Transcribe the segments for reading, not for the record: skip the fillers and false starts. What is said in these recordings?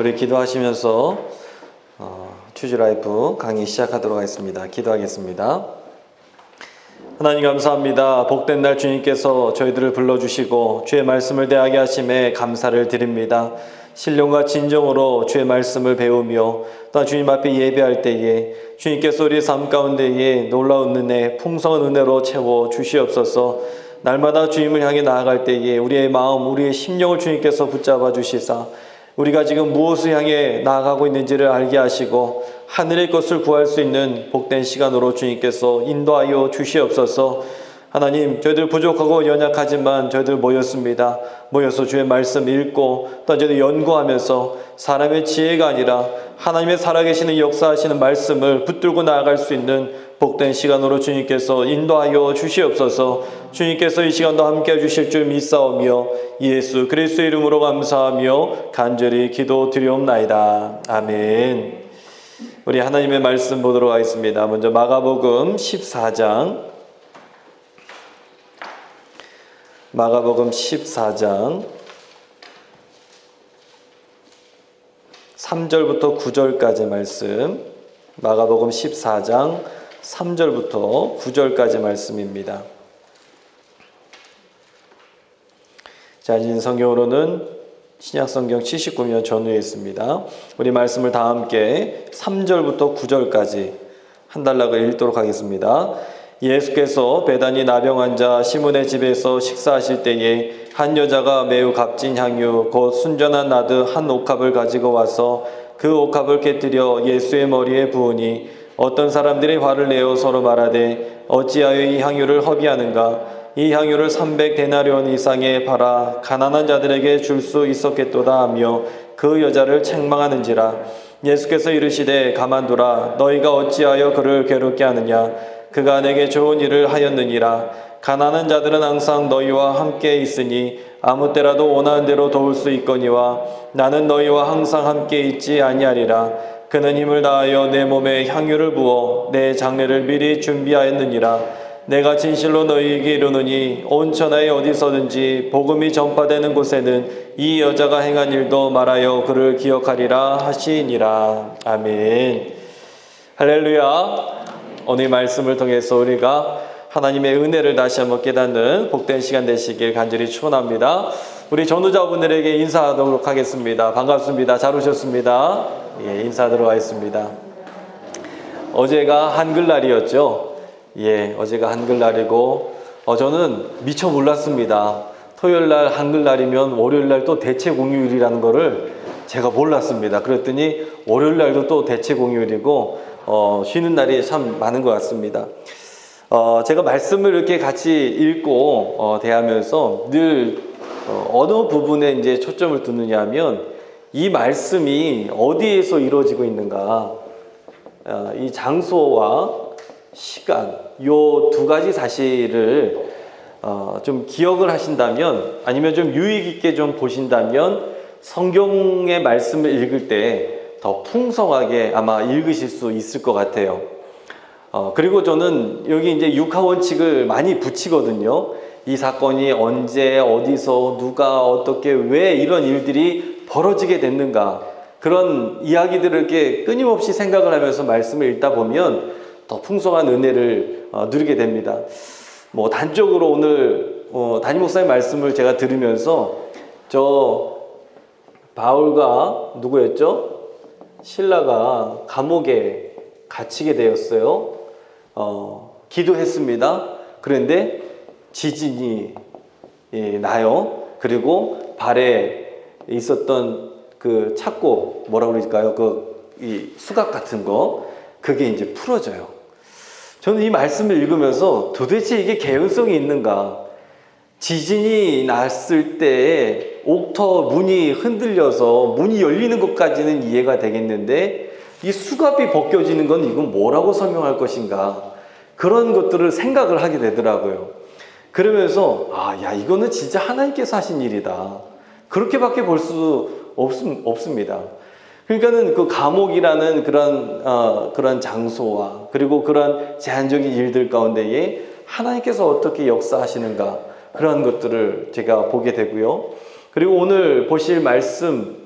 우리 기도하시면서 추즈라이프 강의 시작하도록 하겠습니다. 기도하겠습니다. 하나님 감사합니다. 복된 날 주님께서 저희들을 불러주시고 주의 말씀을 대하게 하심에 감사를 드립니다. 신령과 진정으로 주의 말씀을 배우며 또한 주님 앞에 예배할 때에 주님께서 우리의 삶 가운데에 놀라운 은혜, 풍성한 은혜로 채워 주시옵소서. 날마다 주님을 향해 나아갈 때에 우리의 마음, 우리의 심령을 주님께서 붙잡아 주시사 우리가 지금 무엇을 향해 나아가고 있는지를 알게 하시고 하늘의 것을 구할 수 있는 복된 시간으로 주님께서 인도하여 주시옵소서. 하나님, 저희들 부족하고 연약하지만 저희들 모였습니다. 모여서 주의 말씀 읽고 또 저희들 연구하면서 사람의 지혜가 아니라 하나님의 살아계시는 역사하시는 말씀을 붙들고 나아갈 수 있는 복된 시간으로 주님께서 인도하여 주시옵소서. 주님께서 이 시간도 함께 해주실 줄 믿사오며 예수 그리스도의 이름으로 감사하며 간절히 기도드리옵나이다. 아멘. 우리 하나님의 말씀 보도록 하겠습니다. 먼저 마가복음 14장 3절부터 9절까지 말씀, 마가복음 14장 3절부터 9절까지 말씀입니다. 자진 성경으로는 신약성경 79면 전후에 있습니다. 우리 말씀을 다 함께 3절부터 9절까지 한 달락을 읽도록 하겠습니다. 예수께서 베다니 나병 환자 시몬의 집에서 식사하실 때에 한 여자가 매우 값진 향유 곧 순전한 나드 한 옥합을 가지고 와서 그 옥합을 깨뜨려 예수의 머리에 부으니 어떤 사람들이 화를 내어 서로 말하되 어찌하여 이 향유를 허비하는가? 이 향유를 300데나리온 이상에 팔아 가난한 자들에게 줄 수 있었겠도다 하며 그 여자를 책망하는지라. 예수께서 이르시되 가만두라. 너희가 어찌하여 그를 괴롭게 하느냐? 그가 내게 좋은 일을 하였느니라. 가난한 자들은 항상 너희와 함께 있으니 아무 때라도 원하는 대로 도울 수 있거니와 나는 너희와 항상 함께 있지 아니하리라. 그는 힘을 다하여 내 몸에 향유를 부어 내 장례를 미리 준비하였느니라. 내가 진실로 너희에게 이르노니 온 천하에 어디서든지 복음이 전파되는 곳에는 이 여자가 행한 일도 말하여 그를 기억하리라 하시니라. 아멘. 할렐루야. 오늘 말씀을 통해서 우리가 하나님의 은혜를 다시 한번 깨닫는 복된 시간 되시길 간절히 축원합니다. 우리 전우자분들에게 인사하도록 하겠습니다. 반갑습니다. 잘 오셨습니다. 예, 인사하도록 하겠습니다. 어제가 한글날이었죠. 예, 어제가 한글날이고 저는 미처 몰랐습니다. 토요일날 한글날이면 월요일날 또 대체공휴일이라는 거를 제가 몰랐습니다. 그랬더니 월요일날도 또 대체공휴일이고 쉬는 날이 참 많은 것 같습니다. 제가 말씀을 이렇게 같이 읽고 대하면서 늘 어느 부분에 이제 초점을 두느냐 하면 이 말씀이 어디에서 이루어지고 있는가, 이 장소와 시간, 요 두 가지 사실을 좀 기억을 하신다면 아니면 좀 유익 있게 좀 보신다면 성경의 말씀을 읽을 때 더 풍성하게 아마 읽으실 수 있을 것 같아요. 그리고 저는 여기 이제 육하원칙을 많이 붙이거든요. 이 사건이 언제, 어디서, 누가, 어떻게, 왜 이런 일들이 벌어지게 됐는가, 그런 이야기들을 이렇게 끊임없이 생각을 하면서 말씀을 읽다 보면 더 풍성한 은혜를 누리게 됩니다. 뭐 단적으로 오늘 담임 목사님 말씀을 제가 들으면서 저 바울과 누구였죠? 실라가 감옥에 갇히게 되었어요. 기도했습니다. 그런데 지진이 나요. 그리고 발에 있었던 그 착고, 뭐라고 그럴까요? 이 수갑 같은 거, 그게 이제 풀어져요. 저는 이 말씀을 읽으면서 도대체 이게 개연성이 있는가? 지진이 났을 때 옥터 문이 흔들려서 문이 열리는 것까지는 이해가 되겠는데 이 수갑이 벗겨지는 건 이건 뭐라고 설명할 것인가? 그런 것들을 생각을 하게 되더라고요. 그러면서 야, 이거는 진짜 하나님께서 하신 일이다. 그렇게밖에 볼 수 없습니다. 그러니까는 그 감옥이라는 그런 장소와 그리고 그런 제한적인 일들 가운데에 하나님께서 어떻게 역사하시는가, 그런 것들을 제가 보게 되고요. 그리고 오늘 보실 말씀,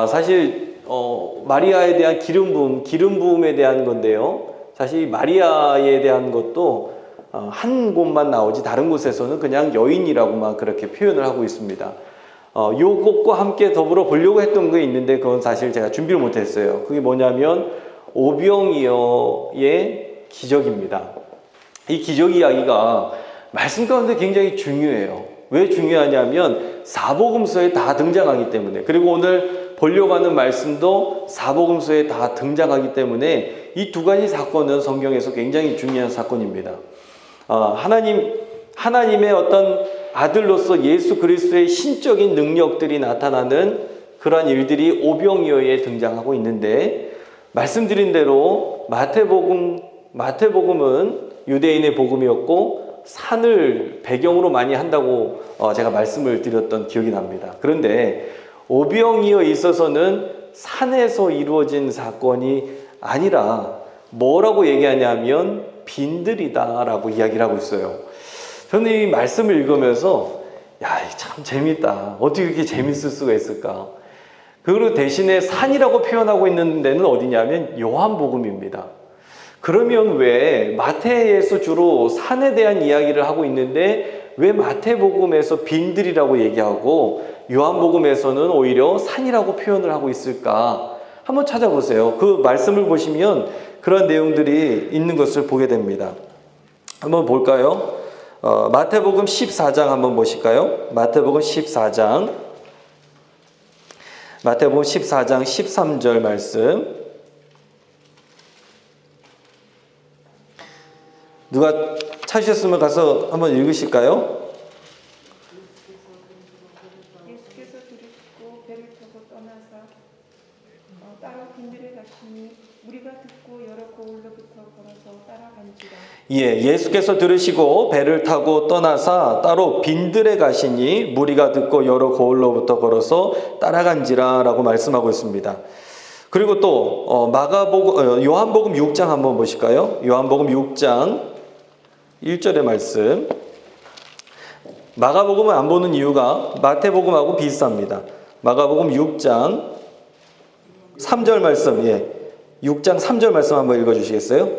사실 마리아에 대한 기름 부음에 대한 건데요. 사실 마리아에 대한 것도 한 곳만 나오지 다른 곳에서는 그냥 여인이라고만 그렇게 표현을 하고 있습니다. 요것과 함께 더불어 보려고 했던 게 있는데 그건 사실 제가 준비를 못했어요. 그게 뭐냐면 오병이어의 기적입니다. 이 기적 이야기가 말씀 가운데 굉장히 중요해요. 왜 중요하냐면 사복음서에 다 등장하기 때문에, 그리고 오늘 보려고 하는 말씀도 사복음서에 다 등장하기 때문에 이 두 가지 사건은 성경에서 굉장히 중요한 사건입니다. 하나님의 어떤 아들로서 예수 그리스도의 신적인 능력들이 나타나는 그러한 일들이 오병이어에 등장하고 있는데, 말씀드린 대로 마태복음은 유대인의 복음이었고 산을 배경으로 많이 한다고 제가 말씀을 드렸던 기억이 납니다. 그런데 오병이어에 있어서는 산에서 이루어진 사건이 아니라 뭐라고 얘기하냐면 빈들이다라고 이야기를 하고 있어요. 저는 이 말씀을 읽으면서 참 재밌다. 어떻게 이렇게 재밌을 수가 있을까? 그리고 대신에 산이라고 표현하고 있는 데는 어디냐면 요한복음입니다. 그러면 왜 마태에서 주로 산에 대한 이야기를 하고 있는데 왜 마태복음에서 빈들이라고 얘기하고 요한복음에서는 오히려 산이라고 표현을 하고 있을까? 한번 찾아보세요. 그 말씀을 보시면 그런 내용들이 있는 것을 보게 됩니다. 한번 볼까요? 마태복음 14장 한번 보실까요? 마태복음 14장 13절 말씀. 누가 찾으셨으면 가서 한번 읽으실까요? 예수께서 들으시고 배를 타고 떠나사 따로 빈들에 가시니 무리가 듣고 여러 고을로부터 걸어서 따라간지라. 예수께서 들으시고 배를 타고 떠나사 따로 빈들에 가시니 무리가 듣고 여러 고을로부터 걸어서 따라간지라 라고 말씀하고 있습니다. 그리고 또 요한복음 6장 한번 보실까요? 요한복음 6장 1절의 말씀. 마가복음을 안 보는 이유가 마태복음하고 비슷합니다. 마가복음 6장 3절 말씀, 6장 3절 말씀 한번 읽어주시겠어요?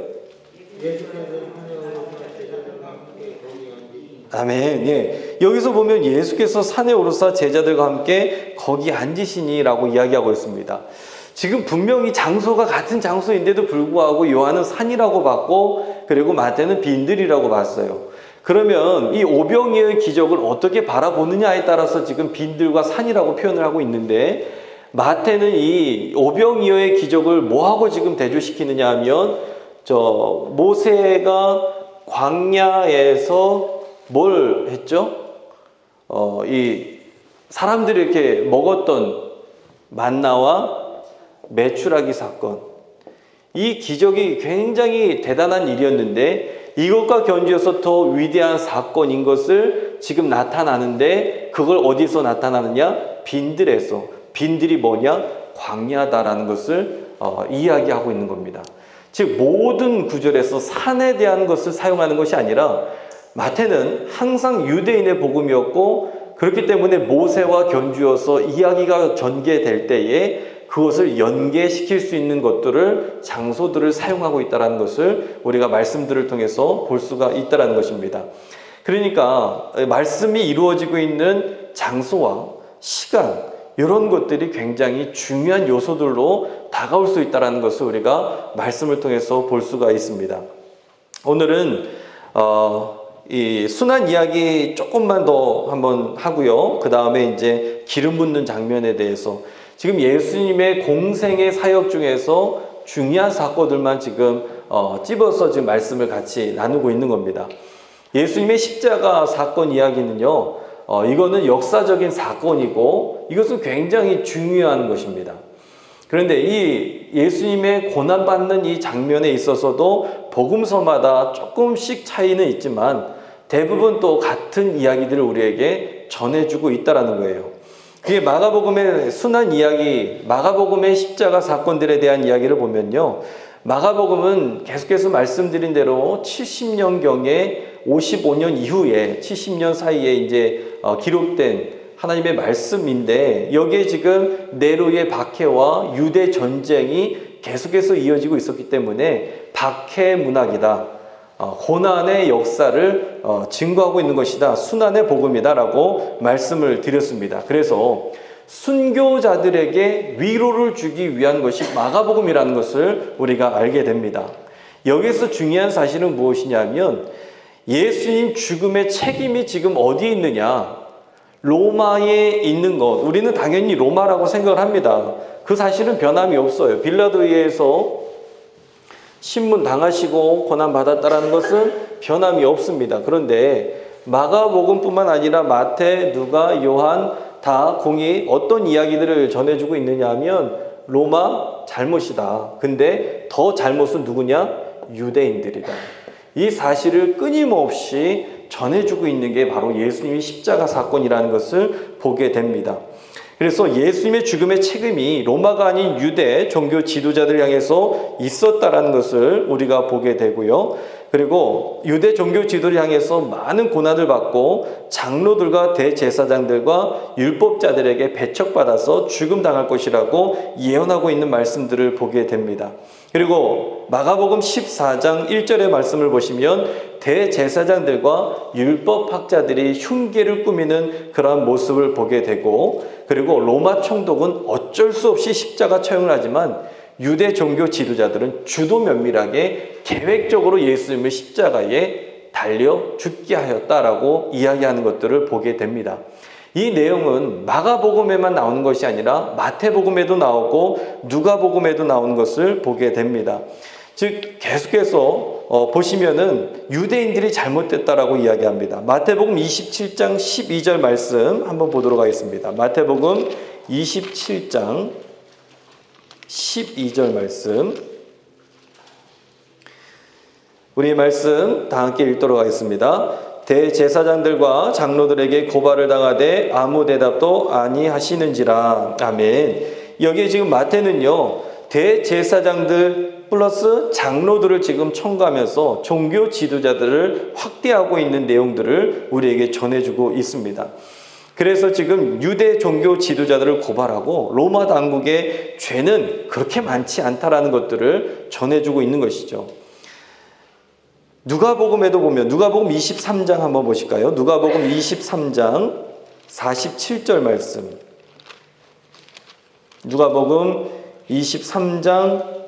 아멘. 여기서 보면 예수께서 산에 오르사 제자들과 함께 거기 앉으시니라고 이야기하고 있습니다. 지금 분명히 장소가 같은 장소인데도 불구하고 요한은 산이라고 봤고 그리고 마태는 빈들이라고 봤어요. 그러면 이 오병이어의 기적을 어떻게 바라보느냐에 따라서 지금 빈들과 산이라고 표현을 하고 있는데, 마태는 이 오병이어의 기적을 뭐하고 지금 대조시키느냐 하면 모세가 광야에서 뭘 했죠? 이 사람들이 이렇게 먹었던 만나와 메추라기 사건, 이 기적이 굉장히 대단한 일이었는데 이것과 견주어서 더 위대한 사건인 것을 지금 나타나는데, 그걸 어디서 나타나느냐? 빈들에서. 빈들이 뭐냐? 광야다라는 것을 이야기하고 있는 겁니다. 즉 모든 구절에서 산에 대한 것을 사용하는 것이 아니라, 마태는 항상 유대인의 복음이었고 그렇기 때문에 모세와 견주어서 이야기가 전개될 때에 그것을 연계시킬 수 있는 것들을, 장소들을 사용하고 있다는 것을 우리가 말씀들을 통해서 볼 수가 있다는 것입니다. 그러니까 말씀이 이루어지고 있는 장소와 시간, 이런 것들이 굉장히 중요한 요소들로 다가올 수 있다는 것을 우리가 말씀을 통해서 볼 수가 있습니다. 오늘은 이 순환 이야기 조금만 더 한번 하고요. 그 다음에 이제 기름 붓는 장면에 대해서, 지금 예수님의 공생의 사역 중에서 중요한 사건들만 지금 찝어서 지금 말씀을 같이 나누고 있는 겁니다. 예수님의 십자가 사건 이야기는요, 이거는 역사적인 사건이고 이것은 굉장히 중요한 것입니다. 그런데 이 예수님의 고난받는 이 장면에 있어서도 복음서마다 조금씩 차이는 있지만 대부분 또 같은 이야기들을 우리에게 전해주고 있다는 거예요. 그게 마가복음의 순환 이야기, 마가복음의 십자가 사건들에 대한 이야기를 보면요, 마가복음은 계속해서 말씀드린 대로 70년경에 55년 이후에 70년 사이에 이제 기록된 하나님의 말씀인데 여기에 지금 네로의 박해와 유대 전쟁이 계속해서 이어지고 있었기 때문에 박해 문학이다. 고난의 역사를 증거하고 있는 것이다. 순환의 복음이다 라고 말씀을 드렸습니다. 그래서 순교자들에게 위로를 주기 위한 것이 마가복음이라는 것을 우리가 알게 됩니다. 여기서 중요한 사실은 무엇이냐면 예수님 죽음의 책임이 지금 어디에 있느냐? 로마에 있는 것. 우리는 당연히 로마라고 생각을 합니다. 그 사실은 변함이 없어요. 빌라도에서 신문 당하시고 고난 받았다라는 것은 변함이 없습니다. 그런데 마가복음뿐만 아니라 마태, 누가, 요한 다 공이 어떤 이야기들을 전해주고 있느냐 하면 로마 잘못이다. 근데 더 잘못은 누구냐? 유대인들이다. 이 사실을 끊임없이 전해주고 있는 게 바로 예수님의 십자가 사건이라는 것을 보게 됩니다. 그래서 예수님의 죽음의 책임이 로마가 아닌 유대 종교 지도자들을 향해서 있었다라는 것을 우리가 보게 되고요. 그리고 유대 종교 지도를 향해서 많은 고난을 받고 장로들과 대제사장들과 율법자들에게 배척받아서 죽음당할 것이라고 예언하고 있는 말씀들을 보게 됩니다. 그리고 마가복음 14장 1절의 말씀을 보시면 대제사장들과 율법학자들이 흉계를 꾸미는 그러한 모습을 보게 되고, 그리고 로마 총독은 어쩔 수 없이 십자가 처형을 하지만 유대 종교 지도자들은 주도 면밀하게 계획적으로 예수님을 십자가에 달려 죽게 하였다라고 이야기하는 것들을 보게 됩니다. 이 내용은 마가복음에만 나오는 것이 아니라 마태복음에도 나오고 누가복음에도 나오는 것을 보게 됩니다. 즉 계속해서 보시면은 유대인들이 잘못됐다라고 이야기합니다. 마태복음 27장 12절 말씀 한번 보도록 하겠습니다. 마태복음 27장 12절 말씀, 우리 말씀 다 함께 읽도록 하겠습니다. 대제사장들과 장로들에게 고발을 당하되 아무 대답도 아니하시는지라. 아멘. 여기에 지금 마태는요, 대제사장들 플러스 장로들을 지금 첨가하면서 종교 지도자들을 확대하고 있는 내용들을 우리에게 전해주고 있습니다. 그래서 지금 유대 종교 지도자들을 고발하고 로마 당국의 죄는 그렇게 많지 않다라는 것들을 전해주고 있는 것이죠. 누가복음에도 보면 누가복음 23장 한번 보실까요? 누가복음 23장 47절 말씀. 누가복음 23장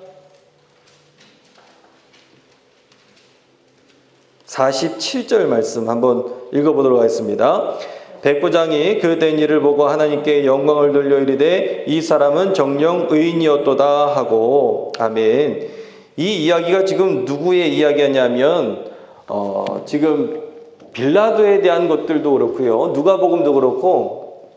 47절 말씀 한번 읽어보도록 하겠습니다. 백부장이 그 된 일을 보고 하나님께 영광을 돌려 이르되 이 사람은 정녕 의인이었도다 하고. 아멘. 이 이야기가 지금 누구의 이야기냐면 지금 빌라도에 대한 것들도 그렇고요, 누가복음도 그렇고,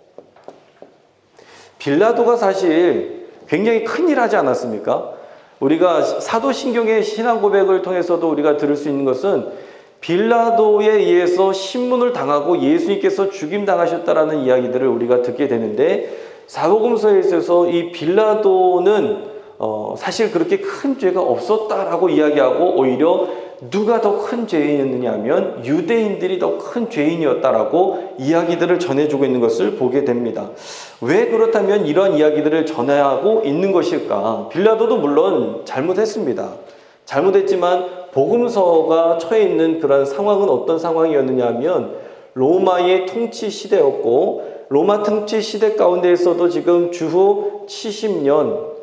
빌라도가 사실 굉장히 큰일 하지 않았습니까? 우리가 사도신경의 신앙 고백을 통해서도 우리가 들을 수 있는 것은 빌라도에 의해서 신문을 당하고 예수님께서 죽임당하셨다라는 이야기들을 우리가 듣게 되는데, 사복음서에 있어서 이 빌라도는 사실 그렇게 큰 죄가 없었다라고 이야기하고, 오히려 누가 더 큰 죄인이었느냐 하면 유대인들이 더 큰 죄인이었다라고 이야기들을 전해주고 있는 것을 보게 됩니다. 왜 그렇다면 이런 이야기들을 전하고 있는 것일까? 빌라도도 물론 잘못했습니다. 잘못했지만 복음서가 처해 있는 그런 상황은 어떤 상황이었느냐 하면 로마의 통치 시대였고, 로마 통치 시대 가운데에서도 지금 주후 70년,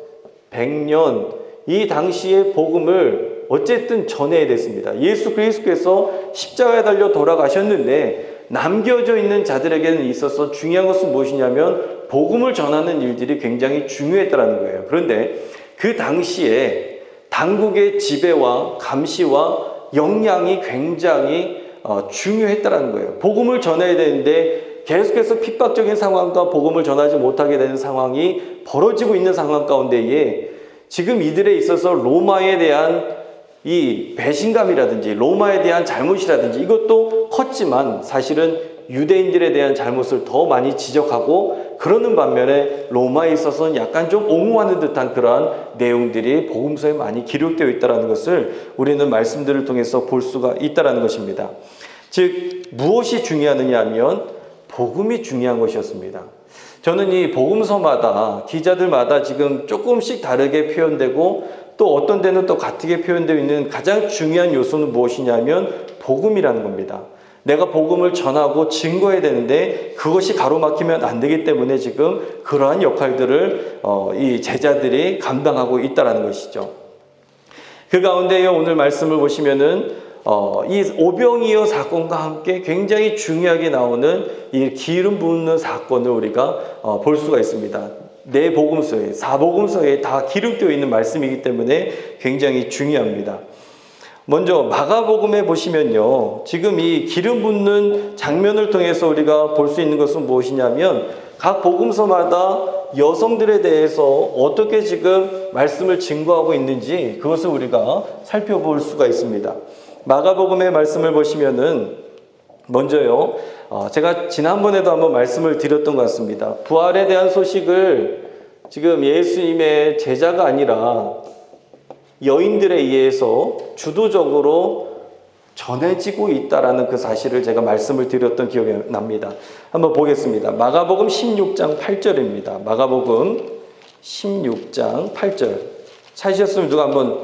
100년 이 당시의 복음을 어쨌든 전해야 됐습니다. 예수 그리스도께서 십자가에 달려 돌아가셨는데 남겨져 있는 자들에게는 있어서 중요한 것은 무엇이냐면 복음을 전하는 일들이 굉장히 중요했다는 거예요. 그런데 그 당시에 당국의 지배와 감시와 역량이 굉장히 중요했다는 거예요. 복음을 전해야 되는데 계속해서 핍박적인 상황과 복음을 전하지 못하게 되는 상황이 벌어지고 있는 상황 가운데에 지금 이들에 있어서 로마에 대한 이 배신감이라든지 로마에 대한 잘못이라든지 이것도 컸지만 사실은 유대인들에 대한 잘못을 더 많이 지적하고, 그러는 반면에 로마에 있어서는 약간 좀 옹호하는 듯한 그러한 내용들이 복음서에 많이 기록되어 있다는 것을 우리는 말씀들을 통해서 볼 수가 있다는 것입니다. 즉 무엇이 중요하느냐 하면 복음이 중요한 것이었습니다. 저는 이 복음서마다 기자들마다 지금 조금씩 다르게 표현되고 또 어떤 데는 또 같게 표현되어 있는 가장 중요한 요소는 무엇이냐면 복음이라는 겁니다. 내가 복음을 전하고 증거해야 되는데 그것이 가로막히면 안 되기 때문에 지금 그러한 역할들을 이 제자들이 감당하고 있다는 것이죠. 그 가운데 오늘 말씀을 보시면은 이 오병이어 사건과 함께 굉장히 중요하게 나오는 이 기름 붓는 사건을 우리가 볼 수가 있습니다. 네 복음서에, 사복음서에 다 기록되어 있는 말씀이기 때문에 굉장히 중요합니다. 먼저 마가복음에 보시면요, 지금 이 기름 붓는 장면을 통해서 우리가 볼 수 있는 것은 무엇이냐면 각 복음서마다 여성들에 대해서 어떻게 지금 말씀을 증거하고 있는지 그것을 우리가 살펴볼 수가 있습니다. 마가복음의 말씀을 보시면은 먼저요, 제가 지난번에도 한번 말씀을 드렸던 것 같습니다. 부활에 대한 소식을 지금 예수님의 제자가 아니라 여인들에 의해서 주도적으로 전해지고 있다라는 그 사실을 제가 말씀을 드렸던 기억이 납니다. 한번 보겠습니다. 마가복음 16장 8절입니다. 마가복음 16장 8절. 찾으셨으면 누가 한번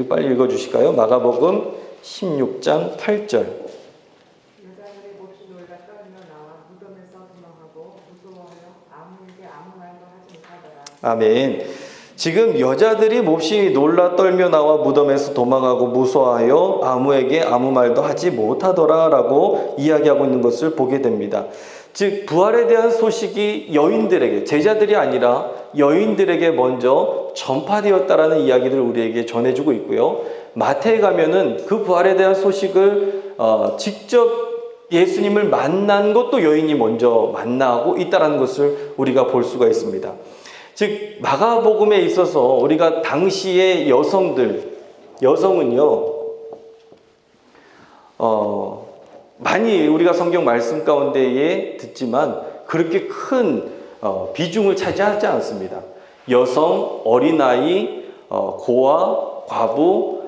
빨리 읽어주실까요? 마가복음 16장 8절. 여자들의 몹시 놀라 떨며 나와 무덤에서 도망하고 무서워하여 아무에게 아무 말도 하지 못하더라. 아멘. 지금 여자들이 몹시 놀라 떨며 나와 무덤에서 도망하고 무서워하여 아무에게 아무 말도 하지 못하더라라고 이야기하고 있는 것을 보게 됩니다. 즉 부활에 대한 소식이 여인들에게, 제자들이 아니라 여인들에게 먼저 전파되었다라는 이야기를 우리에게 전해주고 있고요. 마태에 가면은 그 부활에 대한 소식을 직접 예수님을 만난 것도 여인이 먼저 만나고 있다라는 것을 우리가 볼 수가 있습니다. 즉 마가복음에 있어서 우리가 당시의 여성은요, 많이 우리가 성경 말씀 가운데에 듣지만 그렇게 큰 비중을 차지하지 않습니다. 여성, 어린아이, 고아, 과부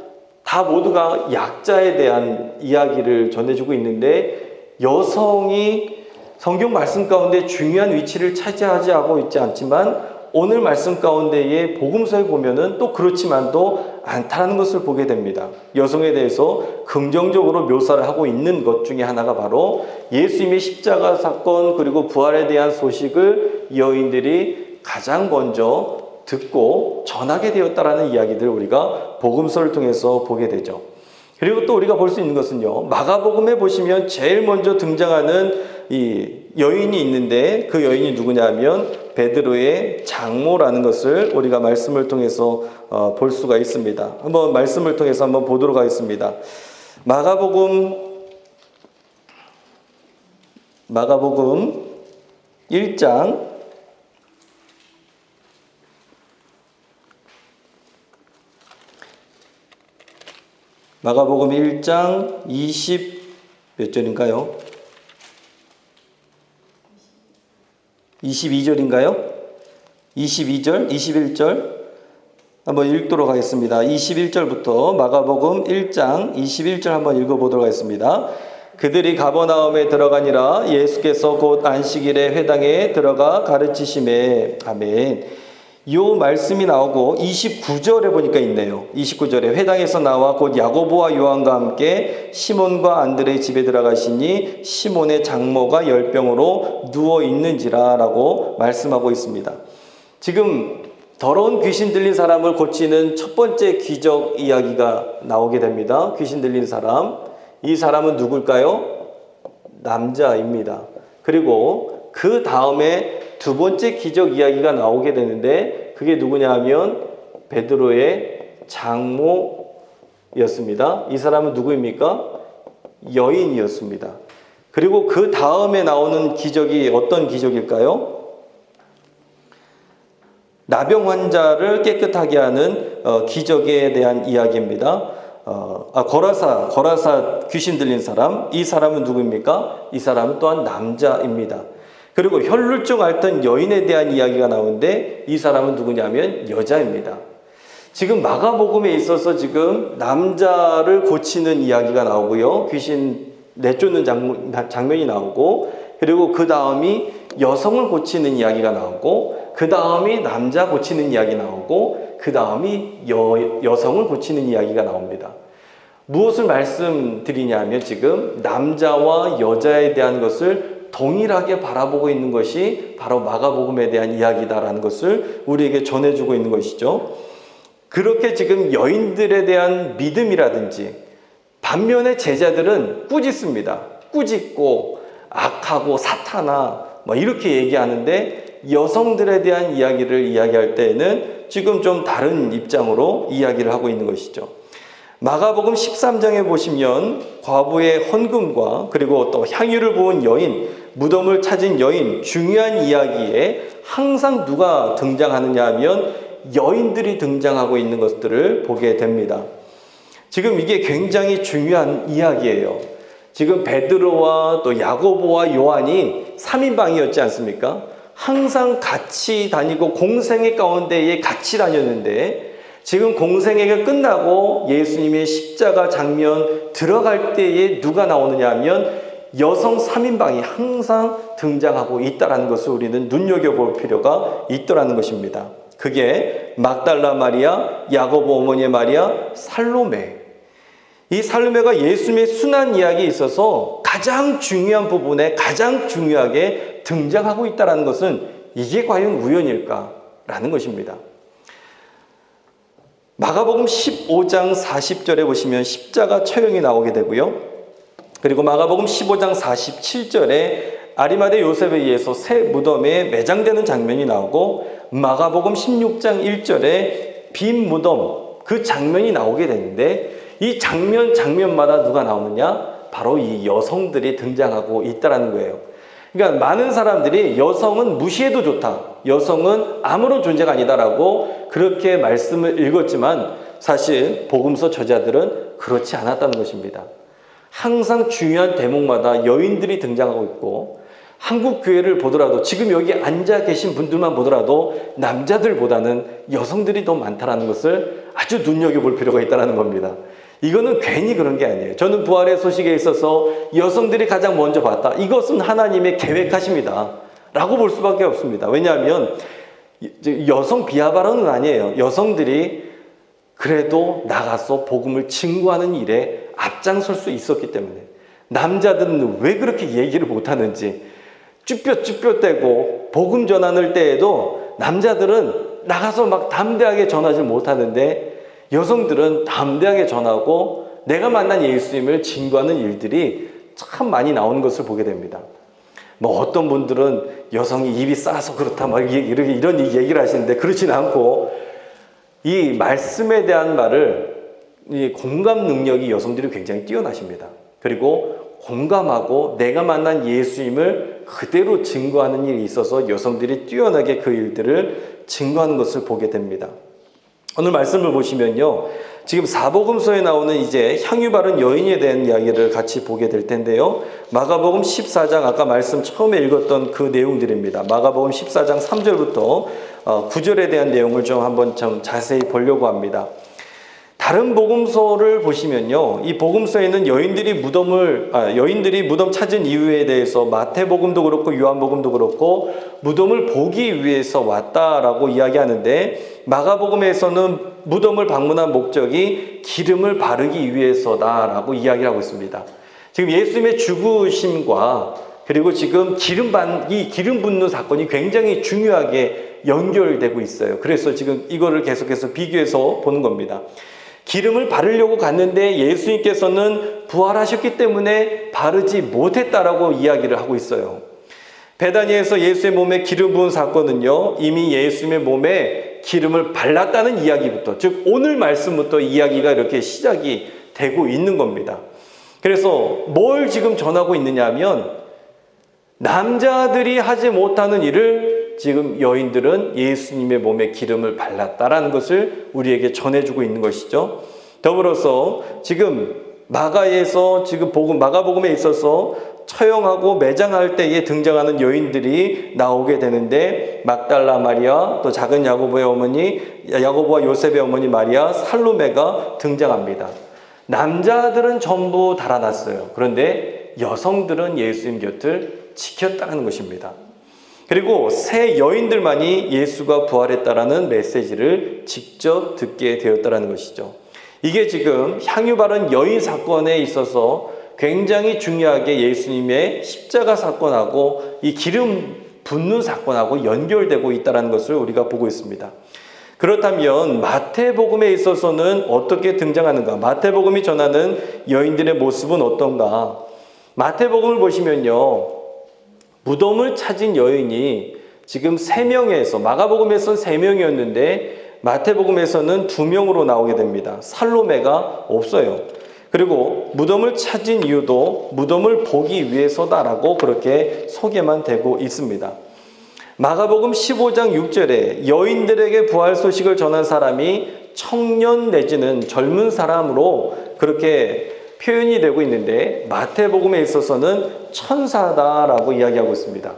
다 모두가 약자에 대한 이야기를 전해주고 있는데 여성이 성경 말씀 가운데 중요한 위치를 차지하지 하고 있지 않지만 오늘 말씀 가운데에 복음서에 보면은 또 그렇지만도 않다는 것을 보게 됩니다. 여성에 대해서 긍정적으로 묘사를 하고 있는 것 중에 하나가 바로 예수님의 십자가 사건 그리고 부활에 대한 소식을 여인들이 가장 먼저 듣고 전하게 되었다라는 이야기들을 우리가 복음서를 통해서 보게 되죠. 그리고 또 우리가 볼 수 있는 것은요, 마가복음에 보시면 제일 먼저 등장하는 이 여인이 있는데 그 여인이 누구냐 하면 베드로의 장모라는 것을 우리가 말씀을 통해서 볼 수가 있습니다. 한번 말씀을 통해서 한번 보도록 하겠습니다. 마가복음 1장 20 몇 절인가요? 22절인가요? 22절, 21절 한번 읽도록 하겠습니다. 21절부터 마가복음 1장 21절 한번 읽어보도록 하겠습니다. 그들이 가버나움에 들어가니라. 예수께서 곧 안식일에 회당에 들어가 가르치심에. 아멘. 이 말씀이 나오고 29절에 보니까 있네요. 29절에 회당에서 나와 곧 야고보와 요한과 함께 시몬과 안드레의 집에 들어가시니 시몬의 장모가 열병으로 누워 있는지라 라고 말씀하고 있습니다. 지금 더러운 귀신 들린 사람을 고치는 첫 번째 기적 이야기가 나오게 됩니다. 귀신 들린 사람. 이 사람은 누굴까요? 남자입니다. 그리고 그 다음에 두 번째 기적 이야기가 나오게 되는데 그게 누구냐 하면 베드로의 장모였습니다. 이 사람은 누구입니까? 여인이었습니다. 그리고 그 다음에 나오는 기적이 어떤 기적일까요? 나병 환자를 깨끗하게 하는 기적에 대한 이야기입니다. 거라사 귀신 들린 사람, 이 사람은 누구입니까? 이 사람은 또한 남자입니다. 그리고 혈루증 앓던 여인에 대한 이야기가 나오는데 이 사람은 누구냐면 여자입니다. 지금 마가복음에 있어서 지금 남자를 고치는 이야기가 나오고요. 귀신 내쫓는 장면이 나오고 그리고 그 다음이 여성을 고치는 이야기가 나오고, 그 다음이 남자 고치는 이야기 나오고, 그 다음이 여성을 고치는 이야기가 나옵니다. 무엇을 말씀드리냐면 지금 남자와 여자에 대한 것을 동일하게 바라보고 있는 것이 바로 마가복음에 대한 이야기다라는 것을 우리에게 전해주고 있는 것이죠. 그렇게 지금 여인들에 대한 믿음이라든지, 반면에 제자들은 꾸짖습니다. 꾸짖고 악하고 사탄아 이렇게 얘기하는데, 여성들에 대한 이야기를 이야기할 때에는 지금 좀 다른 입장으로 이야기를 하고 있는 것이죠. 마가복음 13장에 보시면 과부의 헌금과 그리고 또 향유를 부은 여인, 무덤을 찾은 여인, 중요한 이야기에 항상 누가 등장하느냐 하면 여인들이 등장하고 있는 것들을 보게 됩니다. 지금 이게 굉장히 중요한 이야기예요. 지금 베드로와 또 야고보와 요한이 3인방이었지 않습니까? 항상 같이 다니고 공생의 가운데에 같이 다녔는데, 지금 공생애가 끝나고 예수님의 십자가 장면 들어갈 때에 누가 나오느냐 하면 여성 3인방이 항상 등장하고 있다는 것을 우리는 눈여겨볼 필요가 있더라는 것입니다. 그게 막달라 마리아, 야고보 어머니의 마리아, 살로메. 이 살로메가 예수님의 순환 이야기에 있어서 가장 중요한 부분에 가장 중요하게 등장하고 있다는 것은 이게 과연 우연일까라는 것입니다. 마가복음 15장 40절에 보시면 십자가 처형이 나오게 되고요. 그리고 마가복음 15장 47절에 아리마대 요셉에 의해서 새 무덤에 매장되는 장면이 나오고, 마가복음 16장 1절에 빈 무덤 그 장면이 나오게 되는데, 이 장면마다 누가 나오느냐? 바로 이 여성들이 등장하고 있다는 거예요. 그러니까 많은 사람들이 여성은 무시해도 좋다, 여성은 아무런 존재가 아니다라고 그렇게 말씀을 읽었지만, 사실 복음서 저자들은 그렇지 않았다는 것입니다. 항상 중요한 대목마다 여인들이 등장하고 있고, 한국 교회를 보더라도 지금 여기 앉아 계신 분들만 보더라도 남자들보다는 여성들이 더 많다는 것을 아주 눈여겨볼 필요가 있다는 겁니다. 이거는 괜히 그런 게 아니에요. 저는 부활의 소식에 있어서 여성들이 가장 먼저 봤다, 이것은 하나님의 계획하십니다 라고 볼 수밖에 없습니다. 왜냐하면 여성 비하 발언은 아니에요. 여성들이 그래도 나가서 복음을 증거하는 일에 앞장설 수 있었기 때문에. 남자들은 왜 그렇게 얘기를 못하는지, 쭈뼛쭈뼛대고 복음 전하는 때에도 남자들은 나가서 막 담대하게 전하지 못하는데, 여성들은 담대하게 전하고 내가 만난 예수님을 증거하는 일들이 참 많이 나오는 것을 보게 됩니다. 어떤 분들은 여성이 입이 싸서 그렇다 이런 얘기를 하시는데, 그렇진 않고 이 말씀에 대한 말을, 이 공감 능력이 여성들이 굉장히 뛰어나십니다. 그리고 공감하고 내가 만난 예수님을 그대로 증거하는 일이 있어서 여성들이 뛰어나게 그 일들을 증거하는 것을 보게 됩니다. 오늘 말씀을 보시면요, 지금 사복음서에 나오는 이제 향유 바른 여인에 대한 이야기를 같이 보게 될 텐데요. 마가복음 14장, 아까 말씀 처음에 읽었던 그 내용들입니다. 마가복음 14장 3절부터 9절에 대한 내용을 좀 한번 좀 자세히 보려고 합니다. 다른 복음서를 보시면요, 이 복음서에는 여인들이 무덤 찾은 이유에 대해서 마태복음도 그렇고 요한복음도 그렇고 무덤을 보기 위해서 왔다라고 이야기하는데, 마가복음에서는 무덤을 방문한 목적이 기름을 바르기 위해서다라고 이야기를 하고 있습니다. 지금 예수님의 죽으심과 그리고 지금 이 기름 붓는 사건이 굉장히 중요하게 연결되고 있어요. 그래서 지금 이거를 계속해서 비교해서 보는 겁니다. 기름을 바르려고 갔는데 예수님께서는 부활하셨기 때문에 바르지 못했다라고 이야기를 하고 있어요. 베다니에서 예수의 몸에 기름 부은 사건은요, 이미 예수님의 몸에 기름을 발랐다는 이야기부터, 즉 오늘 말씀부터 이야기가 이렇게 시작이 되고 있는 겁니다. 그래서 뭘 지금 전하고 있느냐 하면, 남자들이 하지 못하는 일을 지금 여인들은 예수님의 몸에 기름을 발랐다라는 것을 우리에게 전해주고 있는 것이죠. 더불어서 지금 마가복음에 있어서 처형하고 매장할 때에 등장하는 여인들이 나오게 되는데, 막달라 마리아, 또 작은 야고보의 어머니, 야고보와 요셉의 어머니 마리아, 살로메가 등장합니다. 남자들은 전부 달아났어요. 그런데 여성들은 예수님 곁을 지켰다는 것입니다. 그리고 세 여인들만이 예수가 부활했다라는 메시지를 직접 듣게 되었다는 것이죠. 이게 지금 향유 바른 여인 사건에 있어서 굉장히 중요하게 예수님의 십자가 사건하고 이 기름 붓는 사건하고 연결되고 있다는 것을 우리가 보고 있습니다. 그렇다면 마태복음에 있어서는 어떻게 등장하는가? 마태복음이 전하는 여인들의 모습은 어떤가? 마태복음을 보시면요, 무덤을 찾은 여인이 지금 3명에서, 마가복음에서는 3명이었는데 마태복음에서는 2명으로 나오게 됩니다. 살로메가 없어요. 그리고 무덤을 찾은 이유도 무덤을 보기 위해서다라고 그렇게 소개만 되고 있습니다. 마가복음 15장 6절에 여인들에게 부활 소식을 전한 사람이 청년 내지는 젊은 사람으로 그렇게 표현이 되고 있는데 마태복음에 있어서는 천사다라고 이야기하고 있습니다.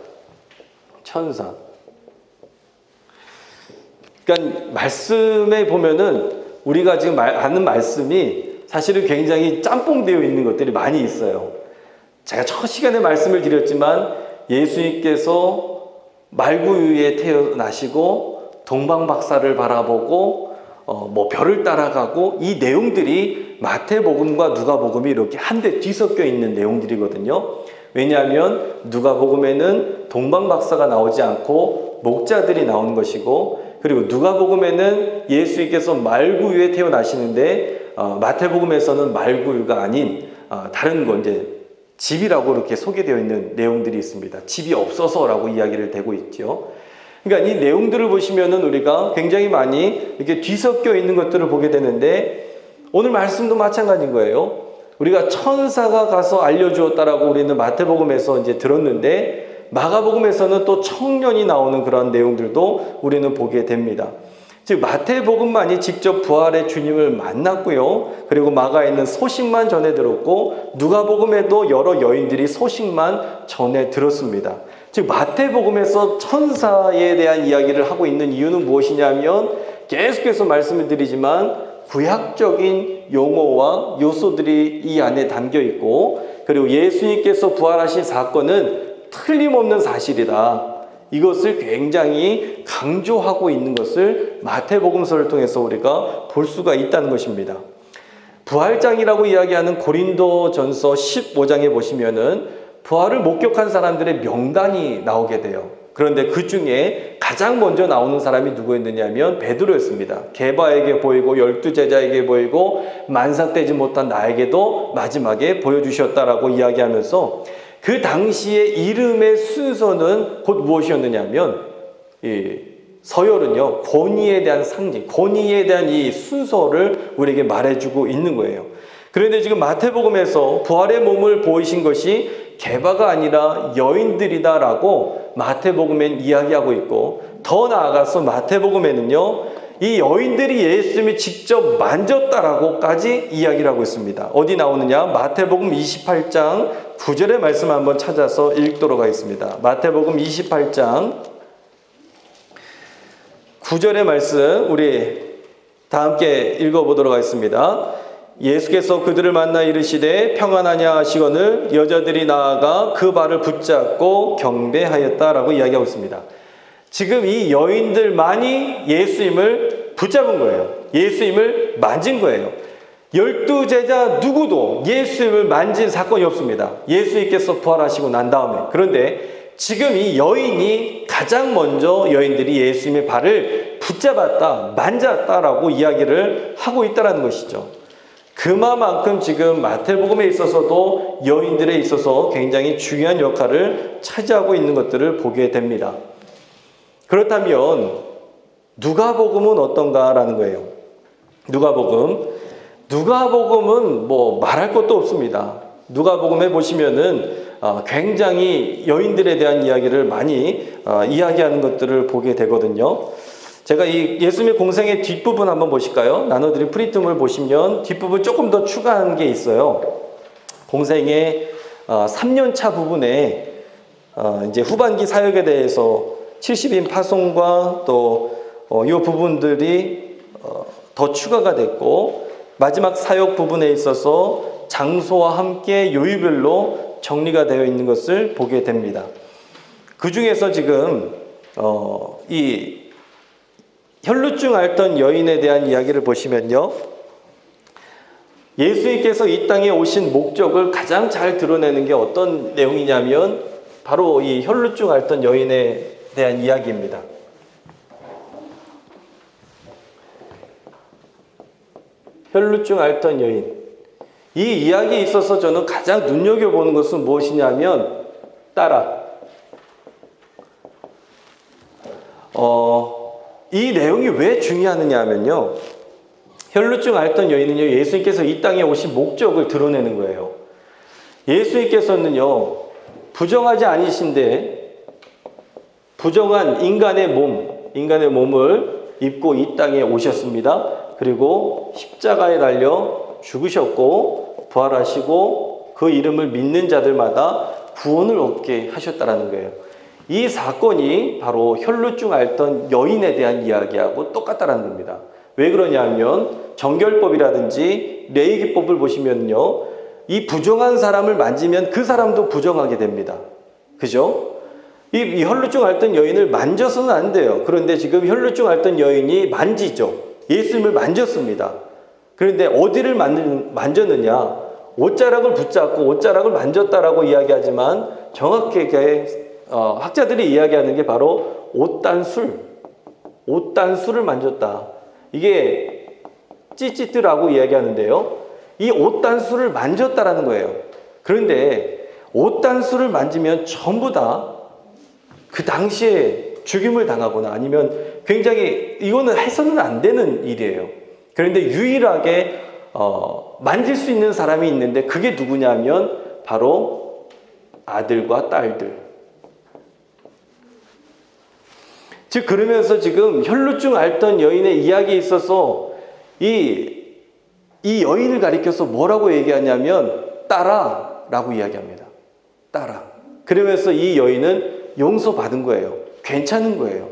천사. 그러니까 말씀에 보면은 우리가 지금 아는 말씀이 사실은 굉장히 짬뽕되어 있는 것들이 많이 있어요. 제가 첫 시간에 말씀을 드렸지만 예수님께서 말구유에 태어나시고 동방박사를 바라보고 별을 따라가고 이 내용들이 마태복음과 누가복음이 이렇게 한데 뒤섞여 있는 내용들이거든요. 왜냐하면 누가복음에는 동방박사가 나오지 않고 목자들이 나오는 것이고, 그리고 누가복음에는 예수님께서 말구유에 태어나시는데 마태복음에서는 말구유가 아닌 다른 거 이제 집이라고 이렇게 소개되어 있는 내용들이 있습니다. 집이 없어서라고 이야기를 되고 있죠. 그러니까 이 내용들을 보시면은 우리가 굉장히 많이 이렇게 뒤섞여 있는 것들을 보게 되는데 오늘 말씀도 마찬가지인 거예요. 우리가 천사가 가서 알려주었다라고 우리는 마태복음에서 이제 들었는데 마가복음에서는 또 청년이 나오는 그런 내용들도 우리는 보게 됩니다. 즉 마태복음만이 직접 부활의 주님을 만났고요. 그리고 마가에는 소식만 전해 들었고 누가복음에도 여러 여인들이 소식만 전해 들었습니다. 즉 마태복음에서 천사에 대한 이야기를 하고 있는 이유는 무엇이냐면 계속해서 말씀을 드리지만 구약적인 용어와 요소들이 이 안에 담겨 있고, 그리고 예수님께서 부활하신 사건은 틀림없는 사실이다. 이것을 굉장히 강조하고 있는 것을 마태복음서를 통해서 우리가 볼 수가 있다는 것입니다. 부활장이라고 이야기하는 고린도전서 15장에 보시면은 부활을 목격한 사람들의 명단이 나오게 돼요. 그런데 그 중에 가장 먼저 나오는 사람이 누구였느냐면 베드로였습니다. 게바에게 보이고 12제자에게 보이고 만삭되지 못한 나에게도 마지막에 보여주셨다라고 이야기하면서 그 당시의 이름의 순서는 곧 무엇이었느냐면 이 서열은요, 권위에 대한 상징, 권위에 대한 이 순서를 우리에게 말해주고 있는 거예요. 그런데 지금 마태복음에서 부활의 몸을 보이신 것이 게바가 아니라 여인들이다라고 마태복음엔 이야기하고 있고, 더 나아가서 마태복음에는요, 이 여인들이 예수님이 직접 만졌다라고까지 이야기를 하고 있습니다. 어디 나오느냐? 마태복음 28장 9절의 말씀 한번 찾아서 읽도록 하겠습니다. 마태복음 28장 9절의 말씀 우리 다 함께 읽어보도록 하겠습니다. 예수께서 그들을 만나 이르시되 평안하냐 하시거늘 여자들이 나아가 그 발을 붙잡고 경배하였다라고 이야기하고 있습니다. 지금 이 여인들만이 예수님을 붙잡은 거예요. 예수님을 만진 거예요. 12제자 누구도 예수님을 만진 사건이 없습니다. 예수님께서 부활하시고 난 다음에. 그런데 지금 이 여인이 가장 먼저 여인들이 예수님의 발을 붙잡았다, 만졌다라고 이야기를 하고 있다는 것이죠. 그만큼 지금 마태복음에 있어서도 여인들에 있어서 굉장히 중요한 역할을 차지하고 있는 것들을 보게 됩니다. 그렇다면 누가복음은 어떤가라는 거예요. 누가복음은 뭐 말할 것도 없습니다. 누가복음에 보시면은 굉장히 여인들에 대한 이야기를 많이 이야기하는 것들을 보게 되거든요. 제가 이 예수님의 공생의 뒷부분 한번 보실까요? 나눠드린 프리즘을 보시면 뒷부분 조금 더 추가한 게 있어요. 공생의 3년차 부분에 이제 후반기 사역에 대해서 70인 파송과 또 이 부분들이 더 추가가 됐고, 마지막 사역 부분에 있어서 장소와 함께 요일별로 정리가 되어 있는 것을 보게 됩니다. 그 중에서 지금 이 혈루증 앓던 여인에 대한 이야기를 보시면요, 예수님께서 이 땅에 오신 목적을 가장 잘 드러내는 게 어떤 내용이냐면 바로 이 혈루증 앓던 여인에 대한 이야기입니다. 혈루증 앓던 여인. 이 이야기에 있어서 저는 가장 눈여겨보는 것은 무엇이냐면 따라. 이 내용이 왜 중요하느냐 하면요, 혈루증 앓던 여인은요, 예수님께서 이 땅에 오신 목적을 드러내는 거예요. 예수님께서는요, 부정하지 않으신데 부정한 인간의 몸을 입고 이 땅에 오셨습니다. 그리고 십자가에 달려 죽으셨고 부활하시고 그 이름을 믿는 자들마다 구원을 얻게 하셨다라는 거예요. 이 사건이 바로 혈루증 앓던 여인에 대한 이야기하고 똑같다라는 겁니다. 왜 그러냐면 정결법이라든지 레위기법을 보시면요, 이 부정한 사람을 만지면 그 사람도 부정하게 됩니다. 그죠? 이 혈루증 앓던 여인을 만져서는 안 돼요. 그런데 지금 혈루증 앓던 여인이 만지죠. 예수님을 만졌습니다. 그런데 어디를 만졌느냐? 옷자락을 붙잡고 옷자락을 만졌다라고 이야기하지만 정확하게 학자들이 이야기하는 게 바로 옷단술을 만졌다. 이게 찌찌뜨라고 이야기하는데요, 이 옷단술을 만졌다라는 거예요. 그런데 옷단술을 만지면 전부 다 그 당시에 죽임을 당하거나 아니면 굉장히 이거는 해서는 안 되는 일이에요. 그런데 유일하게 만질 수 있는 사람이 있는데 그게 누구냐면 바로 아들과 딸들. 즉 그러면서 지금 혈루증 앓던 여인의 이야기에 있어서 이 여인을 가리켜서 뭐라고 얘기하냐면 딸아라고 이야기합니다. 딸아. 그러면서 이 여인은 용서받은 거예요. 괜찮은 거예요.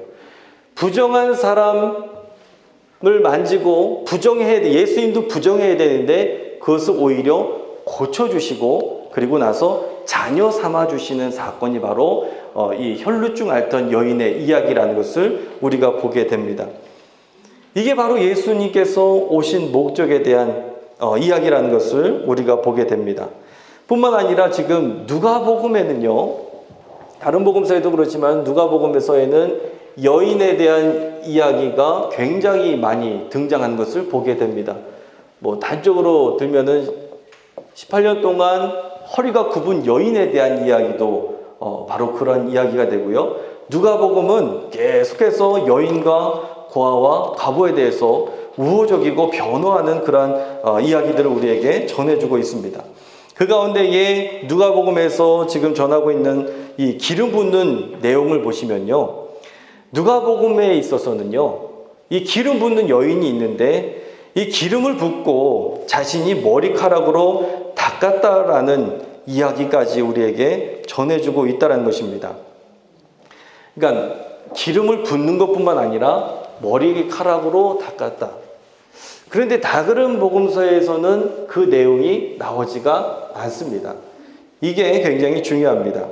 부정한 사람을 만지고 예수님도 부정해야 되는데 그것을 오히려 고쳐주시고 그리고 나서 자녀 삼아주시는 사건이 바로 이 혈루증 앓던 여인의 이야기라는 것을 우리가 보게 됩니다. 이게 바로 예수님께서 오신 목적에 대한 이야기라는 것을 우리가 보게 됩니다. 뿐만 아니라 지금 누가복음에는요, 다른 복음서에도 그렇지만 누가복음에서에는 여인에 대한 이야기가 굉장히 많이 등장하는 것을 보게 됩니다. 뭐 단적으로 들면은 18년 동안 허리가 굽은 여인에 대한 이야기도 바로 그런 이야기가 되고요. 누가복음은 계속해서 여인과 고아와 과부에 대해서 우호적이고 변호하는 그런 이야기들을 우리에게 전해주고 있습니다. 그 가운데에 누가복음에서 지금 전하고 있는 이 기름 붓는 내용을 보시면요, 누가복음에 있어서는요, 이 기름 붓는 여인이 있는데 이 기름을 붓고 자신이 머리카락으로 닦았다라는 이야기까지 우리에게 전해주고 있다는 것입니다. 그러니까 기름을 붓는 것뿐만 아니라 머리카락으로 닦았다. 그런데 다른 복음서에서는 그 내용이 나오지가 않습니다. 이게 굉장히 중요합니다.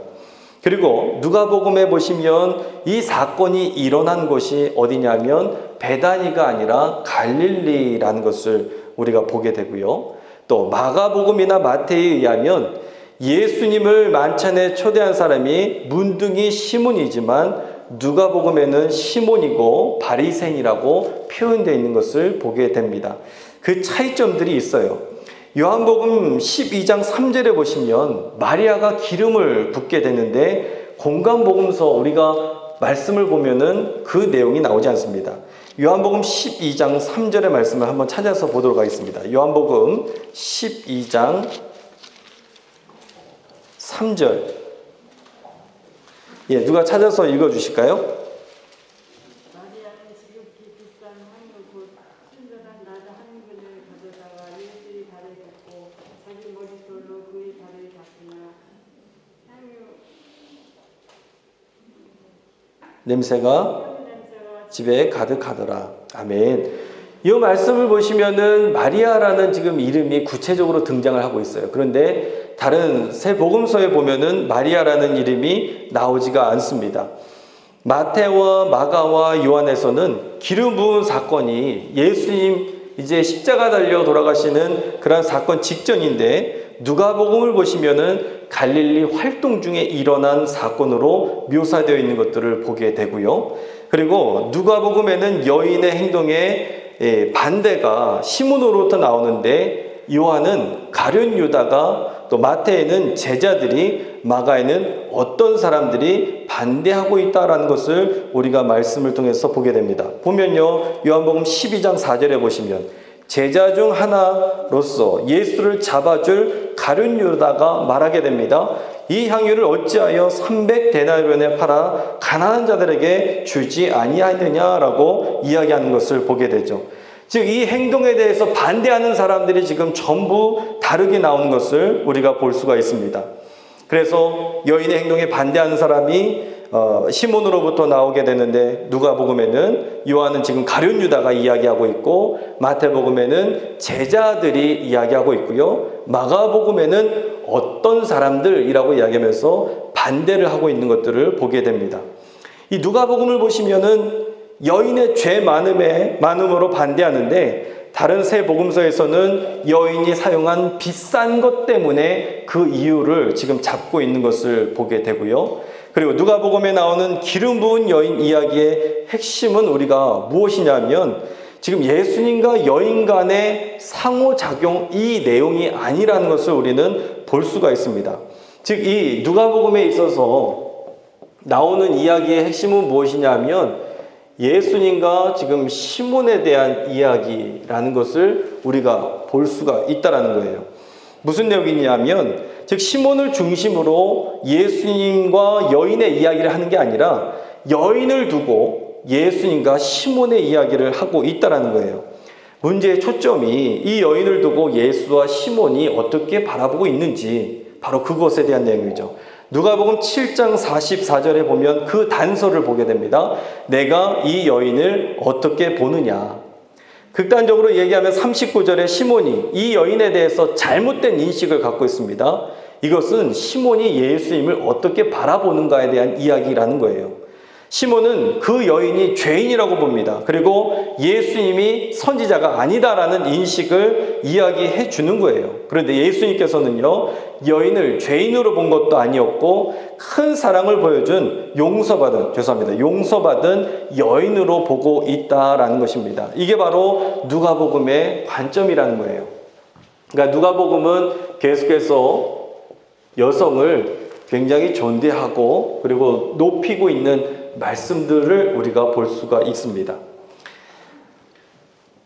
그리고 누가복음에 보시면 이 사건이 일어난 곳이 어디냐면 베다니가 아니라 갈릴리라는 것을 우리가 보게 되고요. 또 마가복음이나 마태에 의하면 예수님을 만찬에 초대한 사람이 문둥이 시몬이지만 누가복음에는 시몬이고 바리새인이라고 표현되어 있는 것을 보게 됩니다. 그 차이점들이 있어요. 요한복음 12장 3절에 보시면 마리아가 기름을 붓게 되는데 공관복음서 우리가 말씀을 보면은 그 내용이 나오지 않습니다. 요한복음 12장 3절의 말씀을 한번 찾아서 보도록 하겠습니다. 요한복음 12장 3절. 누가 찾아서 읽어주실까요? 마리아는 지극히 비싼 향유 곧 순전한 나드 한 근을 가져다가 예수의 발에 붓고 자기 머릿돌로 그의 발을 닦으나 향유 냄새가 집에 가득하더라. 아멘. 이 말씀을 보시면은 마리아라는 지금 이름이 구체적으로 등장을 하고 있어요. 그런데 다른 세 복음서에 보면은 마리아라는 이름이 나오지가 않습니다. 마태와 마가와 요한에서는 기름 부은 사건이 예수님 이제 십자가 달려 돌아가시는 그런 사건 직전인데, 누가복음을 보시면은 갈릴리 활동 중에 일어난 사건으로 묘사되어 있는 것들을 보게 되고요. 그리고 누가복음에는 여인의 행동에 반대가 시몬으로부터 나오는데, 요한은 가룟 유다가, 또 마태에는 제자들이, 마가에는 어떤 사람들이 반대하고 있다라는 것을 우리가 말씀을 통해서 보게 됩니다. 보면요, 요한복음 12장 4절에 보시면 제자 중 하나로서 예수를 잡아줄 가룟 유다가 말하게 됩니다. 이 향유를 어찌하여 300데나리온에 팔아 가난한 자들에게 주지 아니하느냐라고 이야기하는 것을 보게 되죠. 즉, 이 행동에 대해서 반대하는 사람들이 지금 전부 다르게 나오는 것을 우리가 볼 수가 있습니다. 그래서 여인의 행동에 반대하는 사람이 시몬으로부터 나오게 되는데, 누가복음에는 요한은 지금 가룟 유다가 이야기하고 있고, 마태복음에는 제자들이 이야기하고 있고요, 마가복음에는 어떤 사람들이라고 이야기하면서 반대를 하고 있는 것들을 보게 됩니다. 이 누가복음을 보시면은 여인의 죄 많음으로 반대하는데, 다른 세 복음서에서는 여인이 사용한 비싼 것 때문에 그 이유를 지금 잡고 있는 것을 보게 되고요. 그리고 누가복음에 나오는 기름 부은 여인 이야기의 핵심은 우리가 무엇이냐면, 지금 예수님과 여인 간의 상호작용, 이 내용이 아니라는 것을 우리는 볼 수가 있습니다. 즉, 이 누가복음에 있어서 나오는 이야기의 핵심은 무엇이냐면, 예수님과 지금 시몬에 대한 이야기라는 것을 우리가 볼 수가 있다는 거예요. 무슨 내용이냐면, 즉 시몬을 중심으로 예수님과 여인의 이야기를 하는 게 아니라 여인을 두고 예수님과 시몬의 이야기를 하고 있다는 거예요. 문제의 초점이 이 여인을 두고 예수와 시몬이 어떻게 바라보고 있는지, 바로 그것에 대한 내용이죠. 누가복음 7장 44절에 보면 그 단서를 보게 됩니다. 내가 이 여인을 어떻게 보느냐. 극단적으로 얘기하면 39절에 시몬이 이 여인에 대해서 잘못된 인식을 갖고 있습니다. 이것은 시몬이 예수님을 어떻게 바라보는가에 대한 이야기라는 거예요. 시몬은 그 여인이 죄인이라고 봅니다. 그리고 예수님이 선지자가 아니다라는 인식을 이야기해 주는 거예요. 그런데 예수님께서는요, 여인을 죄인으로 본 것도 아니었고 큰 사랑을 보여준 용서받은 여인으로 보고 있다라는 것입니다. 이게 바로 누가복음의 관점이라는 거예요. 그러니까 누가복음은 계속해서 여성을 굉장히 존대하고 그리고 높이고 있는 말씀들을 우리가 볼 수가 있습니다.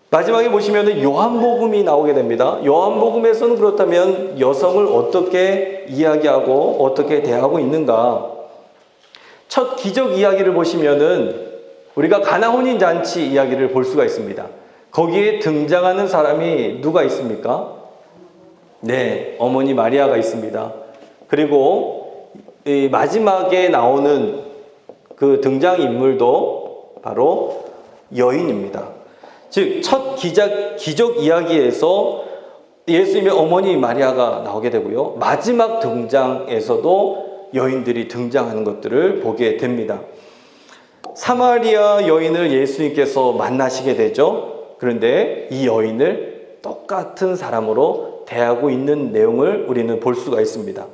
마지막에 보시면 요한복음이 나오게 됩니다. 요한복음에서는 그렇다면 여성을 어떻게 이야기하고 어떻게 대하고 있는가? 첫 기적 이야기를 보시면은 우리가 가나 혼인 잔치 이야기를 볼 수가 있습니다. 거기에 등장하는 사람이 누가 있습니까? 네, 어머니 마리아가 있습니다. 그리고 이 마지막에 나오는 그 등장인물도 바로 여인입니다. 즉, 첫 기적 이야기에서 예수님의 어머니 마리아가 나오게 되고요, 마지막 등장에서도 여인들이 등장하는 것들을 보게 됩니다. 사마리아 여인을 예수님께서 만나시게 되죠. 그런데 이 여인을 똑같은 사람으로 대하고 있는 내용을 우리는 볼 수가 있습니다.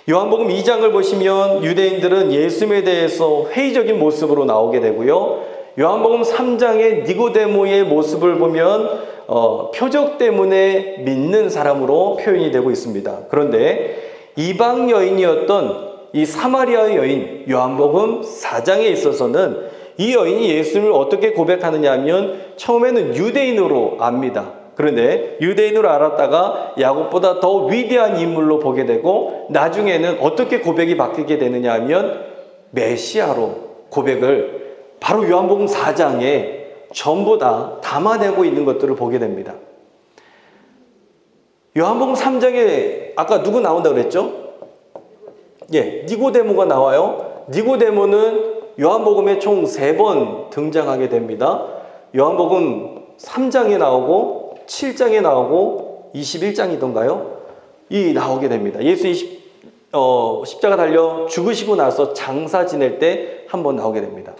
요한복음 2장을 보시면 유대인들은 예수님에 대해서 회의적인 모습으로 나오게 되고요, 요한복음 3장의 니고데모의 모습을 보면 표적 때문에 믿는 사람으로 표현이 되고 있습니다. 그런데 이방 여인이었던 이 사마리아 여인, 요한복음 4장에 있어서는 이 여인이 예수님을 어떻게 고백하느냐 하면 처음에는 유대인으로 압니다. 그런데 유대인으로 알았다가 야곱보다 더 위대한 인물로 보게 되고, 나중에는 어떻게 고백이 바뀌게 되느냐 하면 메시아로 고백을 바로 요한복음 4장에 전부 다 담아내고 있는 것들을 보게 됩니다. 요한복음 3장에 아까 누구 나온다고 그랬죠? 예, 니고데모가 나와요. 니고데모는 요한복음에 총 3번 등장하게 됩니다. 요한복음 3장에 나오고 7장에 나오고 21장이던가요? 나오게 됩니다. 예수님이 십자가 달려 죽으시고 나서 장사 지낼 때 한번 나오게 됩니다.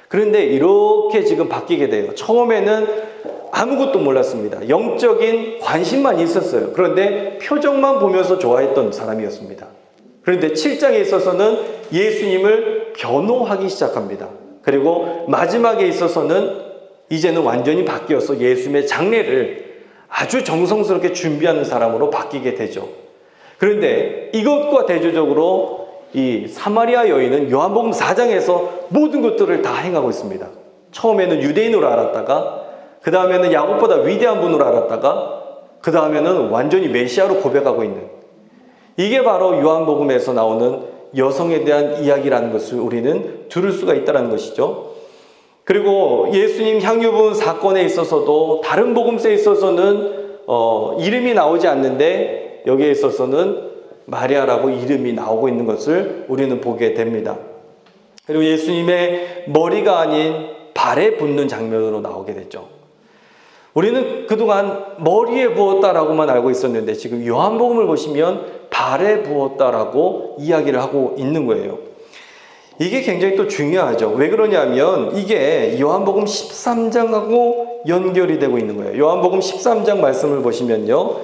그런데 이렇게 지금 바뀌게 돼요. 처음에는 아무것도 몰랐습니다. 영적인 관심만 있었어요. 그런데 표정만 보면서 좋아했던 사람이었습니다. 그런데 7장에 있어서는 예수님을 변호하기 시작합니다. 그리고 마지막에 있어서는 이제는 완전히 바뀌어서 예수님의 장례를 아주 정성스럽게 준비하는 사람으로 바뀌게 되죠. 그런데 이것과 대조적으로 이 사마리아 여인은 요한복음 4장에서 모든 것들을 다 행하고 있습니다. 처음에는 유대인으로 알았다가, 그 다음에는 야곱보다 위대한 분으로 알았다가, 그 다음에는 완전히 메시아로 고백하고 있는, 이게 바로 요한복음에서 나오는 여성에 대한 이야기라는 것을 우리는 들을 수가 있다는 것이죠. 그리고 예수님 향유 부은 사건에 있어서도 다른 복음서에 있어서는 이름이 나오지 않는데 여기에 있어서는 마리아라고 이름이 나오고 있는 것을 우리는 보게 됩니다. 그리고 예수님의 머리가 아닌 발에 붓는 장면으로 나오게 됐죠. 우리는 그동안 머리에 부었다라고만 알고 있었는데 지금 요한복음을 보시면 발에 부었다라고 이야기를 하고 있는 거예요. 이게 굉장히 또 중요하죠. 왜 그러냐면 이게 요한복음 13장하고 연결이 되고 있는 거예요. 요한복음 13장 말씀을 보시면요.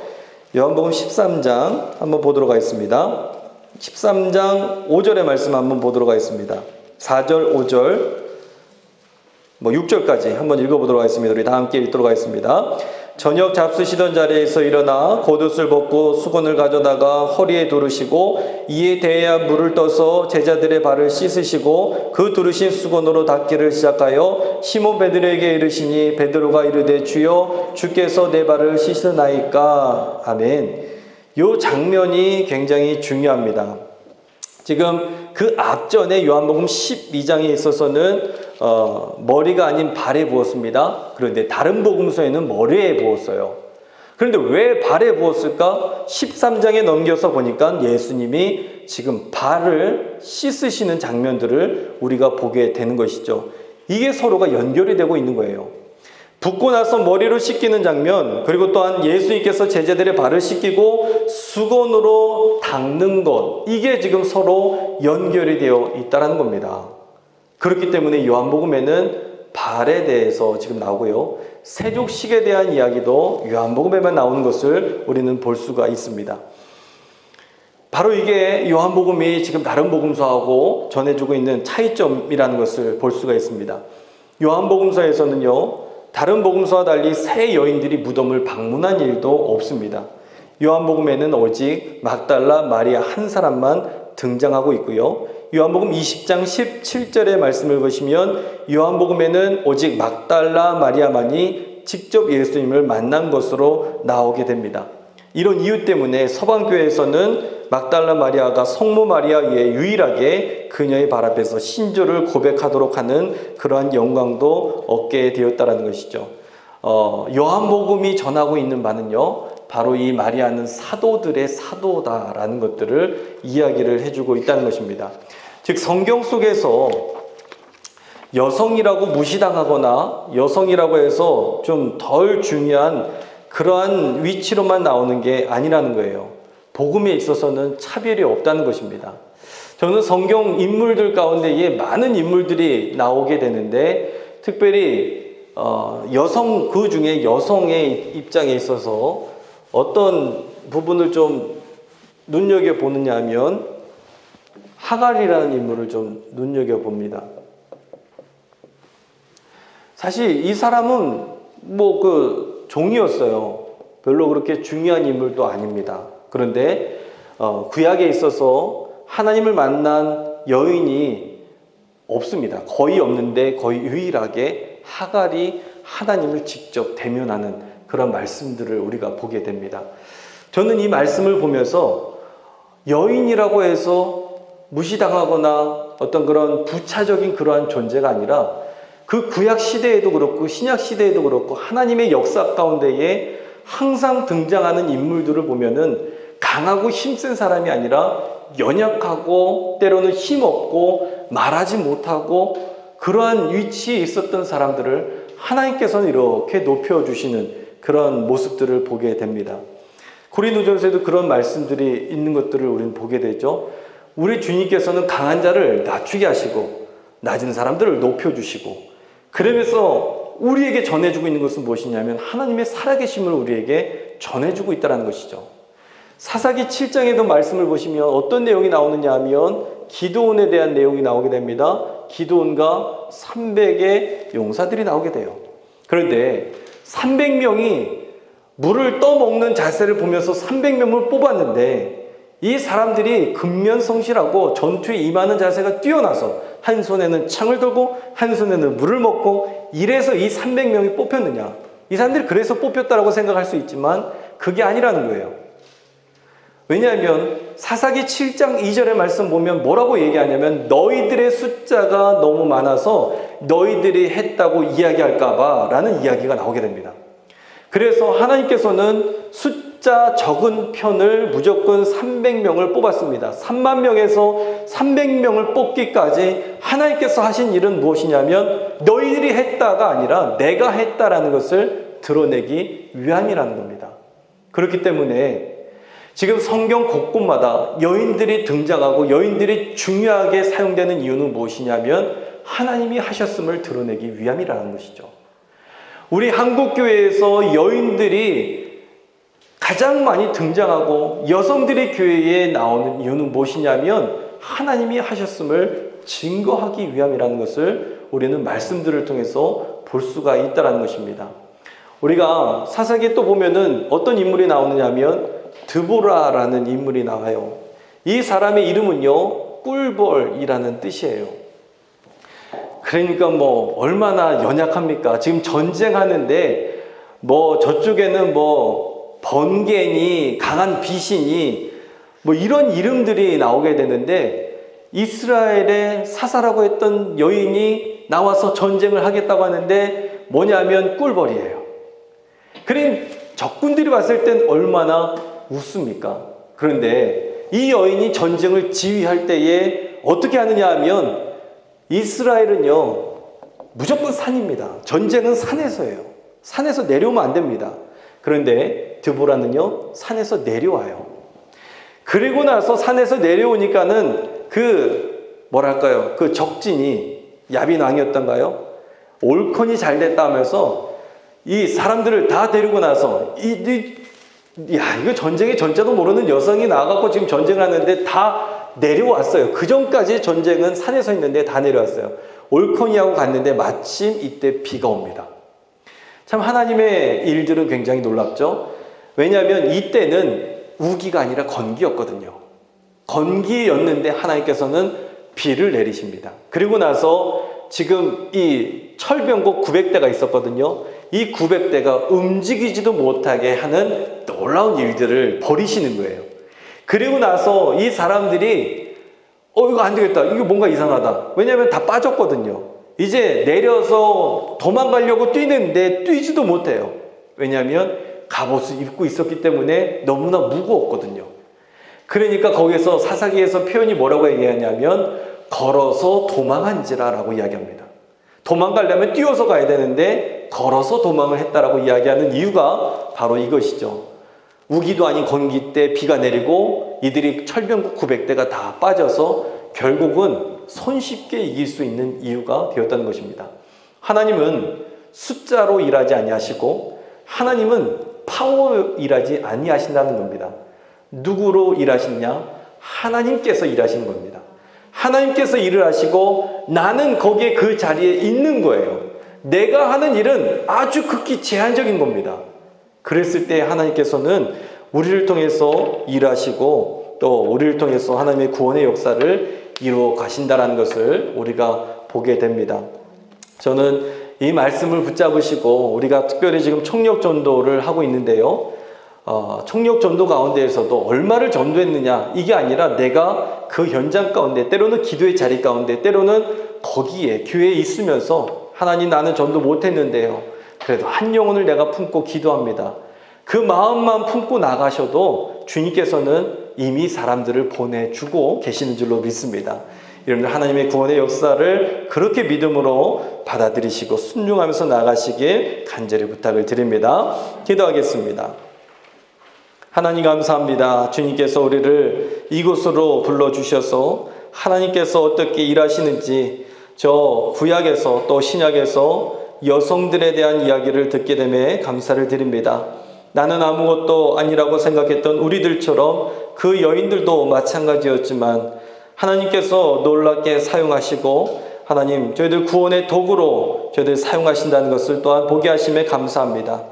요한복음 13장 한번 보도록 하겠습니다. 13장 5절의 말씀 한번 보도록 하겠습니다. 4절, 5절, 6절까지 한번 읽어보도록 하겠습니다. 우리 다 함께 읽도록 하겠습니다. 저녁 잡수시던 자리에서 일어나 겉옷을 벗고 수건을 가져다가 허리에 두르시고 이에 대야 물을 떠서 제자들의 발을 씻으시고 그 두르신 수건으로 닦기를 시작하여 시몬 베드로에게 이르시니 베드로가 이르되 주여 주께서 내 발을 씻으나이까. 아멘. 이 장면이 굉장히 중요합니다. 지금 그 앞전에 요한복음 12장에 있어서는 머리가 아닌 발에 부었습니다. 그런데 다른 복음서에는 머리에 부었어요. 그런데 왜 발에 부었을까? 13장에 넘겨서 보니까 예수님이 지금 발을 씻으시는 장면들을 우리가 보게 되는 것이죠. 이게 서로가 연결이 되고 있는 거예요. 붓고 나서 머리로 씻기는 장면, 그리고 또한 예수님께서 제자들의 발을 씻기고 수건으로 닦는 것, 이게 지금 서로 연결이 되어 있다는 겁니다. 그렇기 때문에 요한복음에는 발에 대해서 지금 나오고요. 세족식에 대한 이야기도 요한복음에만 나오는 것을 우리는 볼 수가 있습니다. 바로 이게 요한복음이 지금 다른 복음서하고 전해주고 있는 차이점이라는 것을 볼 수가 있습니다. 요한복음서에서는요, 다른 복음서와 달리 세 여인들이 무덤을 방문한 일도 없습니다. 요한복음에는 오직 막달라 마리아 한 사람만 등장하고 있고요. 요한복음 20장 17절의 말씀을 보시면 요한복음에는 오직 막달라 마리아만이 직접 예수님을 만난 것으로 나오게 됩니다. 이런 이유 때문에 서방교회에서는 막달라 마리아가 성모 마리아에 유일하게 그녀의 발 앞에서 신조를 고백하도록 하는 그러한 영광도 얻게 되었다는 것이죠. 요한복음이 전하고 있는 바는요, 바로 이 마리아는 사도들의 사도다라는 것들을 이야기를 해주고 있다는 것입니다. 즉 성경 속에서 여성이라고 무시당하거나 여성이라고 해서 좀 덜 중요한 그러한 위치로만 나오는 게 아니라는 거예요. 복음에 있어서는 차별이 없다는 것입니다. 저는 성경 인물들 가운데에 많은 인물들이 나오게 되는데 특별히 여성, 그 중에 여성의 입장에 있어서 어떤 부분을 좀 눈여겨보느냐 하면 하갈이라는 인물을 좀 눈여겨봅니다. 사실 이 사람은 종이었어요. 별로 그렇게 중요한 인물도 아닙니다. 그런데 구약에 있어서 하나님을 만난 여인이 없습니다. 거의 없는데 거의 유일하게 하갈이 하나님을 직접 대면하는 그런 말씀들을 우리가 보게 됩니다. 저는 이 말씀을 보면서 여인이라고 해서 무시당하거나 어떤 그런 부차적인 그러한 존재가 아니라 그 구약 시대에도 그렇고 신약 시대에도 그렇고 하나님의 역사 가운데에 항상 등장하는 인물들을 보면은 강하고 힘센 사람이 아니라 연약하고 때로는 힘없고 말하지 못하고 그러한 위치에 있었던 사람들을 하나님께서는 이렇게 높여주시는 그런 모습들을 보게 됩니다. 고린도전서에도 그런 말씀들이 있는 것들을 우리는 보게 되죠. 우리 주님께서는 강한 자를 낮추게 하시고 낮은 사람들을 높여주시고, 그러면서 우리에게 전해주고 있는 것은 무엇이냐면 하나님의 살아계심을 우리에게 전해주고 있다는 것이죠. 사사기 7장에도 말씀을 보시면 어떤 내용이 나오느냐 하면 기드온에 대한 내용이 나오게 됩니다. 기드온과 300의 용사들이 나오게 돼요. 그런데 300명이 물을 떠먹는 자세를 보면서 300명을 뽑았는데, 이 사람들이 근면성실하고 전투에 임하는 자세가 뛰어나서 한 손에는 창을 들고 한 손에는 물을 먹고, 이래서 이 300명이 뽑혔느냐? 이 사람들이 그래서 뽑혔다라고 생각할 수 있지만 그게 아니라는 거예요. 왜냐하면 사사기 7장 2절의 말씀 보면 뭐라고 얘기하냐면 너희들의 숫자가 너무 많아서 너희들이 했다고 이야기할까 봐 라는 이야기가 나오게 됩니다. 그래서 하나님께서는 숫자 적은 편을 무조건 300명을 뽑았습니다. 3만 명에서 300명을 뽑기까지 하나님께서 하신 일은 무엇이냐면 너희들이 했다가 아니라 내가 했다라는 것을 드러내기 위함이라는 겁니다. 그렇기 때문에 지금 성경 곳곳마다 여인들이 등장하고 여인들이 중요하게 사용되는 이유는 무엇이냐면 하나님이 하셨음을 드러내기 위함이라는 것이죠. 우리 한국교회에서 여인들이 가장 많이 등장하고 여성들이 교회에 나오는 이유는 무엇이냐면 하나님이 하셨음을 증거하기 위함이라는 것을 우리는 말씀들을 통해서 볼 수가 있다는 것입니다. 우리가 사사기에 또 보면은 어떤 인물이 나오느냐면 드보라라는 인물이 나와요. 이 사람의 이름은요, 꿀벌이라는 뜻이에요. 그러니까 뭐 얼마나 연약합니까? 지금 전쟁하는데 뭐 저쪽에는 뭐 번개니 강한 비신이 뭐 이런 이름들이 나오게 되는데, 이스라엘의 사사라고 했던 여인이 나와서 전쟁을 하겠다고 하는데 뭐냐면 꿀벌이에요. 그러니 적군들이 봤을 땐 얼마나 웃습니까? 그런데 이 여인이 전쟁을 지휘할 때에 어떻게 하느냐 하면 이스라엘은요 무조건 산입니다. 전쟁은 산에서예요. 산에서 내려오면 안 됩니다. 그런데 드보라는요 산에서 내려와요. 그리고 나서 산에서 내려오니까는 그 적진이 야빈 왕이었던가요? 올컨이 잘 됐다 하면서 이 사람들을 다 데리고 나서 이거 전쟁의 전자도 모르는 여성이 나와갖고 지금 전쟁을 하는데 다 내려왔어요. 그 전까지 전쟁은 산에서 있는데 다 내려왔어요. 올컨이하고 갔는데 마침 이때 비가 옵니다. 참 하나님의 일들은 굉장히 놀랍죠. 왜냐하면 이때는 우기가 아니라 건기였거든요. 건기였는데 하나님께서는 비를 내리십니다. 그리고 나서 지금 이 철병거 900대가 있었거든요. 이 900대가 움직이지도 못하게 하는 놀라운 일들을 벌이시는 거예요. 그리고 나서 이 사람들이 이거 안 되겠다. 이거 뭔가 이상하다. 왜냐하면 다 빠졌거든요. 이제 내려서 도망가려고 뛰는데 뛰지도 못해요. 왜냐하면 갑옷을 입고 있었기 때문에 너무나 무거웠거든요. 그러니까 거기서 사사기에서 표현이 뭐라고 얘기하냐면 걸어서 도망한지라라고 이야기합니다. 도망가려면 뛰어서 가야 되는데 걸어서 도망을 했다라고 이야기하는 이유가 바로 이것이죠. 우기도 아닌 건기 때 비가 내리고 이들이 철병국 900대가 다 빠져서 결국은 손쉽게 이길 수 있는 이유가 되었다는 것입니다. 하나님은 숫자로 일하지 아니하시고 하나님은 파워로 일하지 아니하신다는 겁니다. 누구로 일하시냐? 하나님께서 일하시는 겁니다. 하나님께서 일을 하시고 나는 거기에 그 자리에 있는 거예요. 내가 하는 일은 아주 극히 제한적인 겁니다. 그랬을 때 하나님께서는 우리를 통해서 일하시고 또 우리를 통해서 하나님의 구원의 역사를 이루어 가신다는 것을 우리가 보게 됩니다. 저는 이 말씀을 붙잡으시고 우리가 특별히 지금 총력 전도를 하고 있는데요. 총력 전도 가운데에서도 얼마를 전도했느냐 이게 아니라 내가 그 현장 가운데 때로는 기도의 자리 가운데 때로는 거기에 교회에 있으면서 하나님 나는 전도 못했는데요. 그래도 한 영혼을 내가 품고 기도합니다. 그 마음만 품고 나가셔도 주님께서는 이미 사람들을 보내주고 계시는 줄로 믿습니다. 여러분들 하나님의 구원의 역사를 그렇게 믿음으로 받아들이시고 순종하면서 나가시길 간절히 부탁을 드립니다. 기도하겠습니다. 하나님 감사합니다. 주님께서 우리를 이곳으로 불러주셔서 하나님께서 어떻게 일하시는지 저 구약에서 또 신약에서 여성들에 대한 이야기를 듣게 됨에 감사를 드립니다. 나는 아무것도 아니라고 생각했던 우리들처럼 그 여인들도 마찬가지였지만 하나님께서 놀랍게 사용하시고 하나님 저희들 구원의 도구로 저희들 사용하신다는 것을 또한 보게 하심에 감사합니다.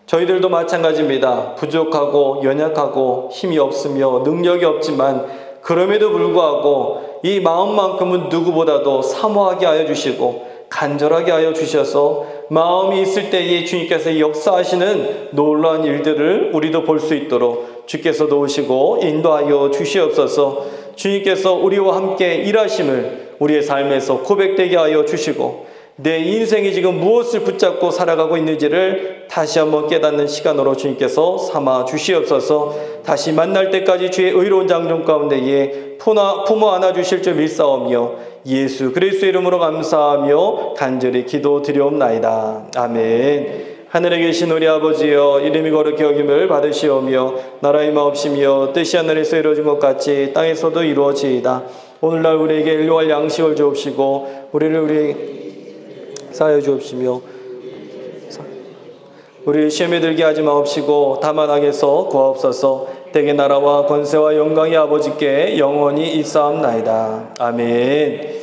저희들도 마찬가지입니다. 부족하고 연약하고 힘이 없으며 능력이 없지만 그럼에도 불구하고 이 마음만큼은 누구보다도 사모하게 하여 주시고 간절하게 하여 주셔서 마음이 있을 때에 주님께서 역사하시는 놀라운 일들을 우리도 볼 수 있도록 주께서 도우시고 인도하여 주시옵소서. 주님께서 우리와 함께 일하심을 우리의 삶에서 고백되게 하여 주시고 내 인생이 지금 무엇을 붙잡고 살아가고 있는지를 다시 한번 깨닫는 시간으로 주님께서 삼아 주시옵소서. 다시 만날 때까지 주의 의로운 장정 가운데에 품어 안아 주실 줄 믿사오며 예수 그리스도의 이름으로 감사하며 간절히 기도드리옵나이다. 아멘. 하늘에 계신 우리 아버지여, 이름이 거룩히 여김을 받으시오며 나라의 마옵시며 뜻이 하늘에서 이루어진 것 같이 땅에서도 이루어지이다. 오늘날 우리에게 일용할 양식을 주옵시고 우리를 사하여 주옵시며 우리를 시험에 들게 하지 마옵시고 다만 악에서 구하옵소서. 대개 나라와 권세와 영광이 아버지께 영원히 있사옵나이다. 아멘.